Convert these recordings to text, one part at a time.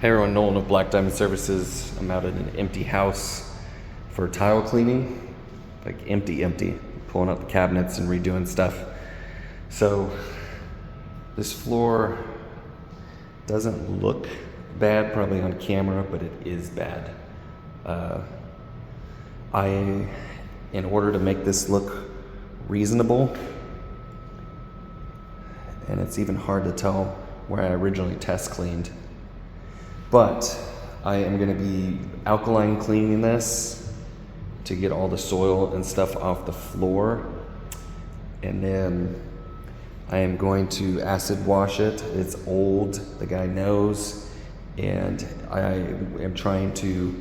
Hey everyone, Nolan of Black Diamond Services. I'm out at an empty house for tile cleaning. Like empty. Pulling out the cabinets and redoing stuff. So this floor doesn't look bad probably on camera, but it is bad. In order to make this look reasonable, and it's even hard to tell where I originally test cleaned, but I am going to be alkaline cleaning this to get all the soil and stuff off the floor. And then I am going to acid wash it. It's old, the guy knows. And I am trying to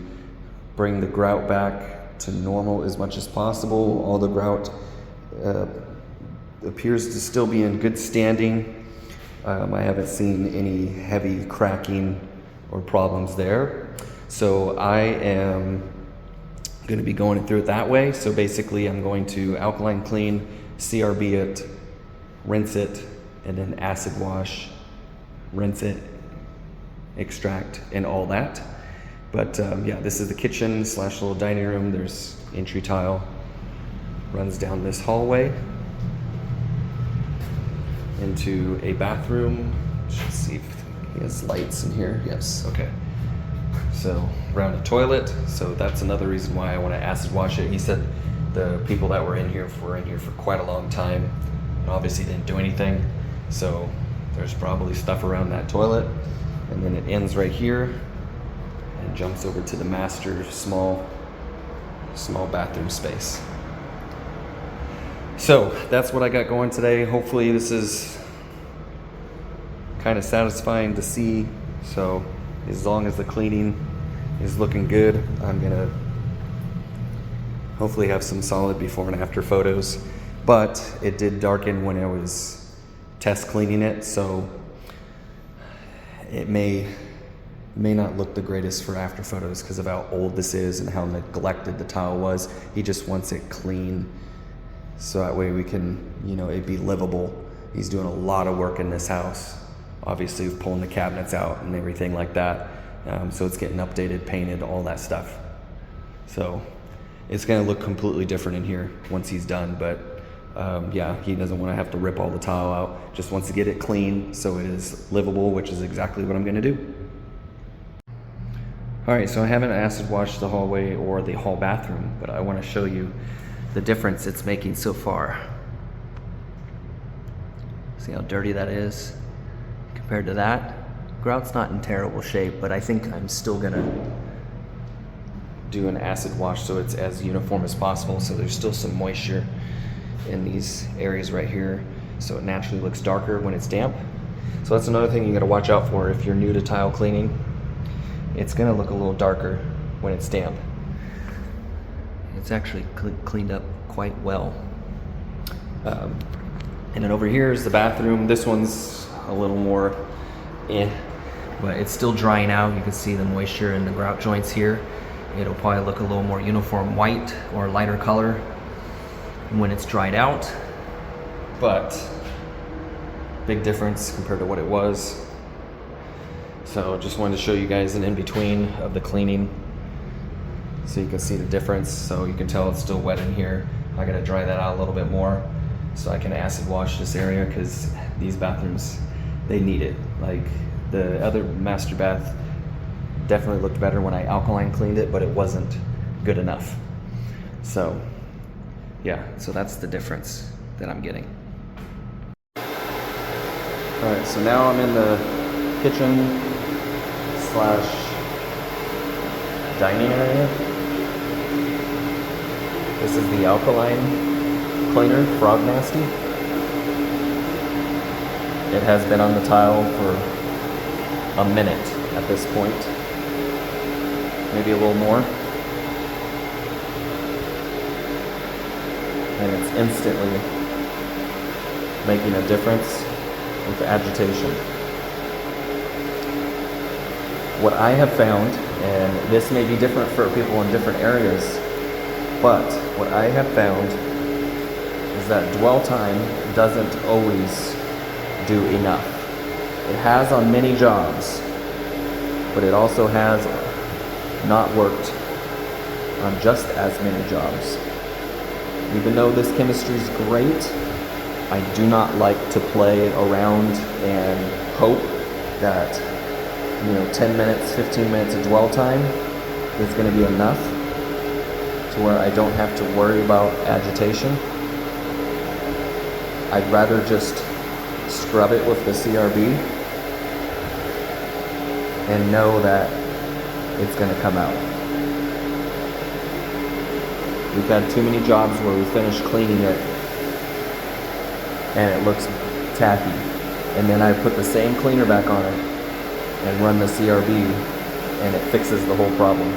bring the grout back to normal as much as possible. All the grout appears to still be in good standing. I haven't seen any heavy cracking or problems there. So I am going to be going through it that way. So basically I'm going to alkaline clean, CRB it, rinse it, and then acid wash, rinse it, extract, and all that. But yeah, this is the kitchen / little dining room. There's entry tile, runs down this hallway into a bathroom. Let's see if he has lights in here. Yes, okay. So around a toilet. So that's another reason why I want to acid wash it. He said the people that were in here for quite a long time and obviously didn't do anything. So there's probably stuff around that toilet. And then it ends right here and jumps over to the master small bathroom space. So that's what I got going today. Hopefully this is kind of satisfying to see. So as long as the cleaning is looking good, I'm gonna hopefully have some solid before and after photos. But it did darken when I was test cleaning it, so it may not look the greatest for after photos because of how old this is and how neglected the tile was. He just wants it clean so that way we can, it'd be livable. He's doing a lot of work in this house, obviously pulling the cabinets out and everything like that. So it's getting updated, painted, all that stuff. So it's gonna look completely different in here once he's done, but yeah, he doesn't want to have to rip all the tile out, just wants to get it clean so it is livable, which is exactly what I'm gonna do. All right, so I haven't acid washed the hallway or the hall bathroom, but I want to show you the difference it's making so far. See how dirty that is compared to that? Grout's not in terrible shape, but I think I'm still gonna do an acid wash so it's as uniform as possible, so there's still some moisture in these areas right here, so it naturally looks darker when it's damp. So that's another thing you gotta watch out for if you're new to tile cleaning. It's gonna look a little darker when it's damp. It's actually cleaned up quite well. And then over here is the bathroom. This one's a little more but it's still drying out. You can see the moisture in the grout joints here. It'll probably look a little more uniform white or lighter color when it's dried out, but big difference compared to what it was. So just wanted to show you guys an in-between of the cleaning so you can see the difference. So you can tell it's still wet in here. I gotta dry that out a little bit more so I can acid wash this area, because these bathrooms, they need it. Like the other master bath definitely looked better when I alkaline cleaned it, but it wasn't good /enough. So yeah, so that's the difference that I'm getting. All right, so now I'm in the kitchen / dining area. This is the alkaline cleaner, Frog Nasty. It has been on the tile for a minute at this point, maybe a little more. And it's instantly making a difference with the agitation. What I have found, and this may be different for people in different areas, but what I have found is that dwell time doesn't always do enough. It has on many jobs, but it also has not worked on just as many jobs. Even though this chemistry is great, I do not like to play around and hope that 10 minutes, 15 minutes of dwell time is going to be enough to where I don't have to worry about agitation. I'd rather just scrub it with the CRB and know that it's going to come out. We've had too many jobs where we finish cleaning it and it looks tacky, and then I put the same cleaner back on it and run the CRB and it fixes the whole problem.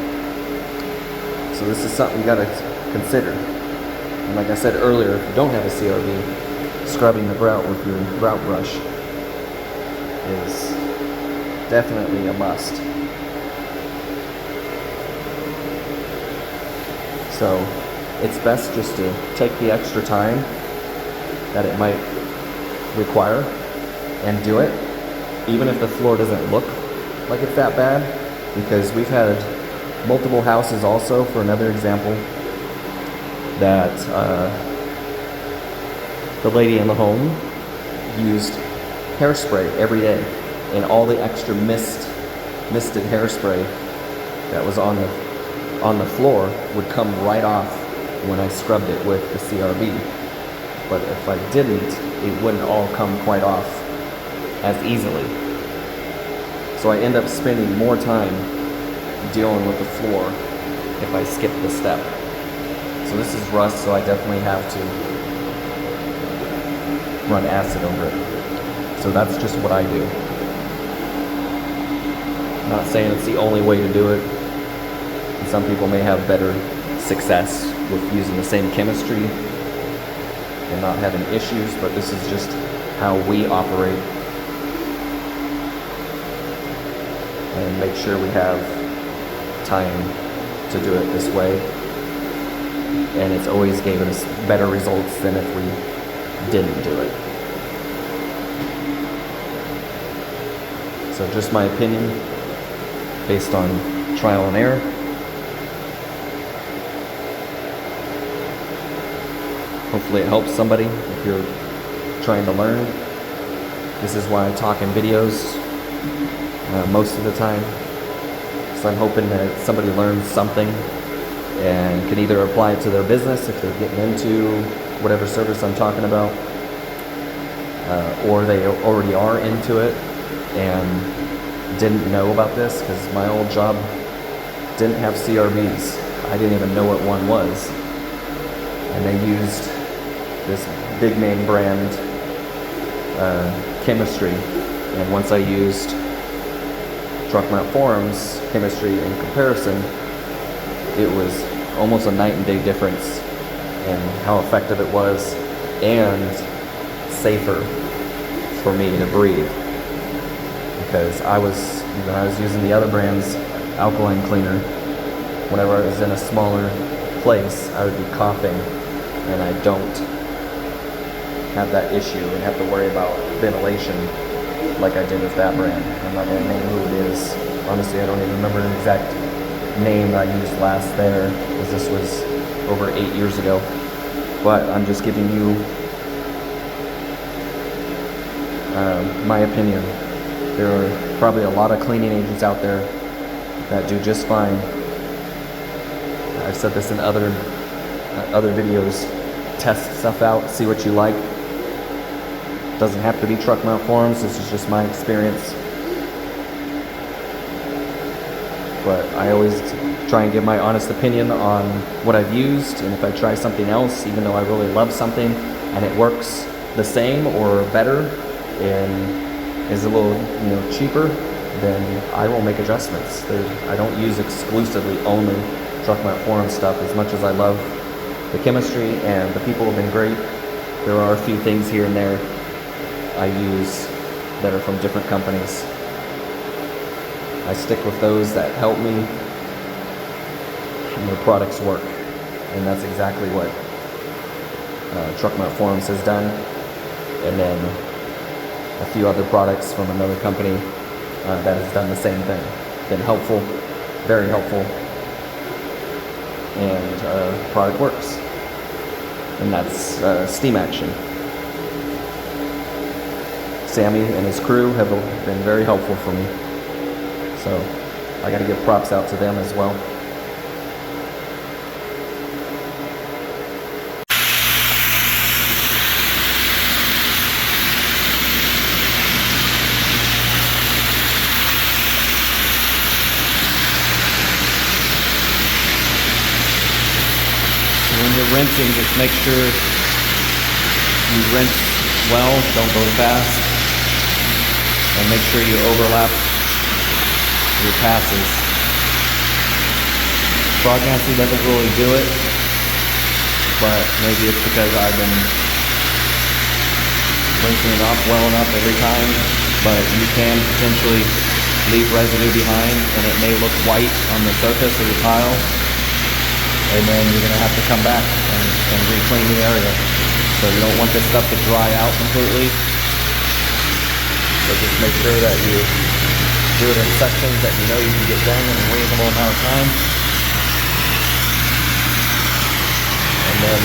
So this is something you got to consider. And like I said earlier, if you don't have a CRB, scrubbing the grout with your grout brush is definitely a must. So it's best just to take the extra time that it might require and do it, even if the floor doesn't look like it's that bad, because we've had multiple houses also, for another example, that the lady in the home used hairspray every day, and all the extra misted hairspray that was on the floor would come right off when I scrubbed it with the CRB. But if I didn't, it wouldn't all come quite off as easily. So I end up spending more time dealing with the floor if I skip this step. So this is rust, so I definitely have to run acid over it. So that's just what I do. I'm not saying it's the only way to do it. Some people may have better success with using the same chemistry and not having issues, but this is just how we operate. And make sure we have time to do it this way. And it's always given us better results than if we didn't do it. So just my opinion, based on trial and error. Hopefully it helps somebody if you're trying to learn. This is why I talk in videos most of the time. So I'm hoping that somebody learns something and can either apply it to their business if they're getting into whatever service I'm talking about, or they already are into it and didn't know about this, because my old job didn't have CRBs. I didn't even know what one was. And they used this big name brand chemistry. And once I used Truck Mount Forum's chemistry in comparison, it was almost a night and day difference in how effective it was and safer for me to breathe. Because I was using the other brand's alkaline cleaner, whenever I was in a smaller place, I would be coughing, and I don't have that issue and have to worry about ventilation like I did with that brand. I'm not going to name who it is. Honestly, I don't even remember the exact name I used last there, because this was over 8 years ago. But I'm just giving you my opinion. There are probably a lot of cleaning agents out there that do just fine. I've said this in other videos. Test stuff out, see what you like. Doesn't have to be Truck Mount Forums. This is just my experience. But I always try and give my honest opinion on what I've used, and if I try something else, even though I really love something and it works the same or better and is a little cheaper, then I will make adjustments. I don't use exclusively only Truck Mount Forum stuff. As much as I love the chemistry and the people have been great, there are a few things here and there I use that are from different companies. I stick with those that help me and their products work, and that's exactly what Truck Mount Forums has done, and then a few other products from another company that has done the same thing. been helpful, very helpful, and product works. And that's Steam Action. Sammy and his crew have been very helpful for me. So I got to give props out to them as well. When you're rinsing, just make sure you rinse well, don't go fast, and make sure you overlap your passes. Frog Nancy doesn't really do it, but maybe it's because I've been rinsing it off well enough every time, but you can potentially leave residue behind and it may look white on the surface of the tile. And then you're going to have to come back and reclean the area. So you don't want this stuff to dry out completely. So just make sure that you do it in sections that you know you can get done in a reasonable amount of time. And then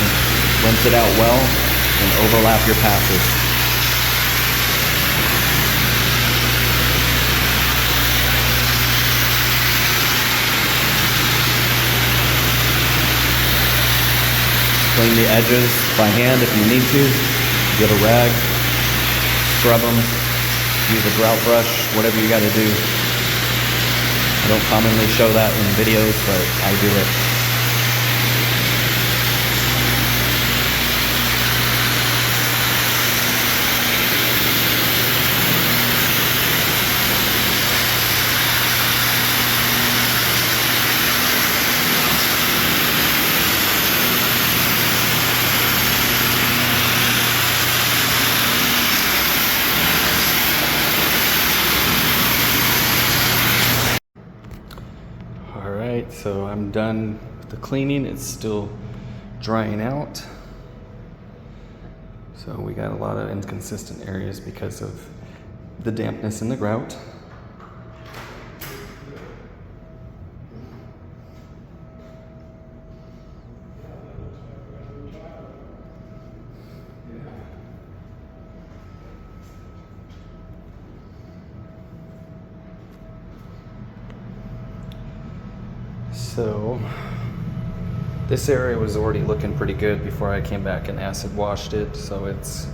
rinse it out well and overlap your passes. Clean the edges by hand if you need to. Get a rag, scrub them, use a grout brush, whatever you got to do. I don't commonly show that in videos, but I do it. Alright, so I'm done with the cleaning. It's still drying out. So we got a lot of inconsistent areas because of the dampness in the grout. So this area was already looking pretty good before I came back and acid washed it, so it's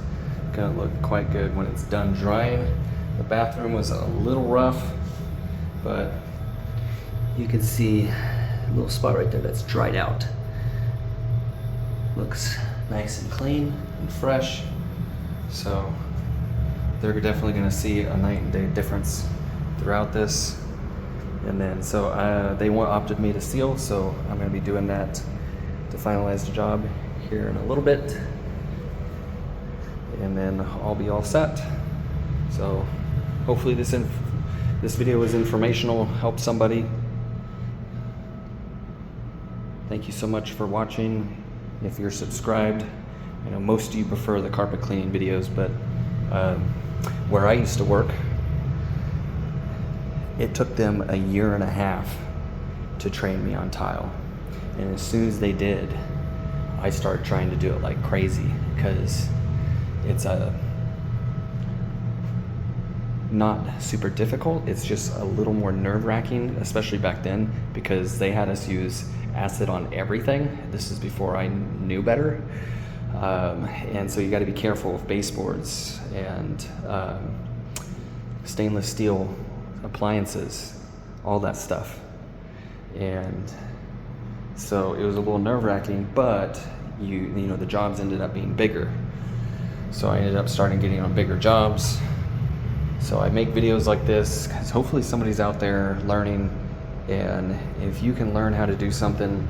gonna look quite good when it's done drying. The bathroom was a little rough, but you can see a little spot right there that's dried out. Looks nice and clean and fresh, so they're definitely gonna see a night and day difference throughout this. And then so they opted me to seal, so I'm going to be doing that to finalize the job here in a little bit, and then I'll be all set. So hopefully this video was informational, helped somebody. Thank you so much for watching. If you're subscribed, I know most of you prefer the carpet cleaning videos, but where I used to work, it took them a year and a half to train me on tile. And as soon as they did, I started trying to do it like crazy, because it's not super difficult. It's just a little more nerve-wracking, especially back then, because they had us use acid on everything. This is before I knew better. And so you got to be careful with baseboards and stainless steel appliances, all that stuff. And so it was a little nerve-wracking, but you know the jobs ended up being bigger, so I ended up starting getting on bigger jobs. So I make videos like this because hopefully somebody's out there learning, and if you can learn how to do something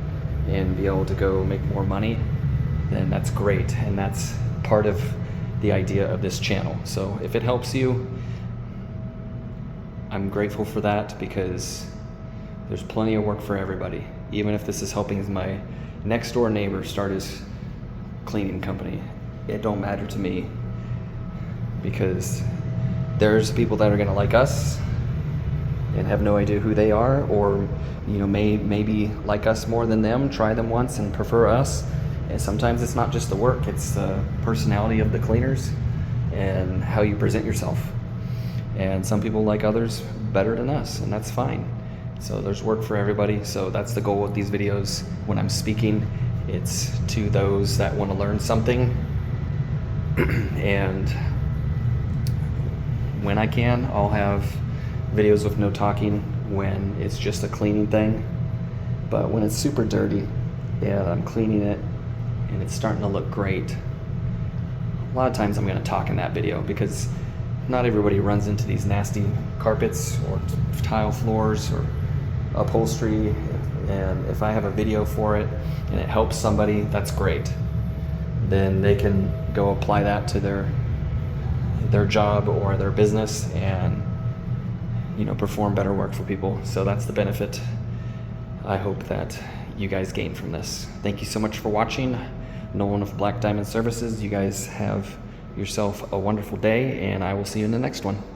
and be able to go make more money, then that's great, and that's part of the idea of this channel. So if it helps you, I'm grateful for that, because there's plenty of work for everybody. Even if this is helping my next door neighbor start his cleaning company, it don't matter to me, because there's people that are gonna like us and have no idea who they are, or maybe like us more than them, try them once and prefer us. And sometimes it's not just the work, it's the personality of the cleaners and how you present yourself. And some people like others better than us, and that's fine. So there's work for everybody. So that's the goal of these videos. When I'm speaking, it's to those that want to learn something. And when I can, I'll have videos with no talking when it's just a cleaning thing. But when it's super dirty and I'm cleaning it and it's starting to look great, a lot of times I'm going to talk in that video, because not everybody runs into these nasty carpets or tile floors or upholstery. And if I have a video for it and it helps somebody, that's great. Then they can go apply that to their job or their business and perform better work for people. So that's the benefit I hope that you guys gain from this. Thank you so much for watching. Nolan of Black Diamond Services, you guys have yourself a wonderful day, and I will see you in the next one.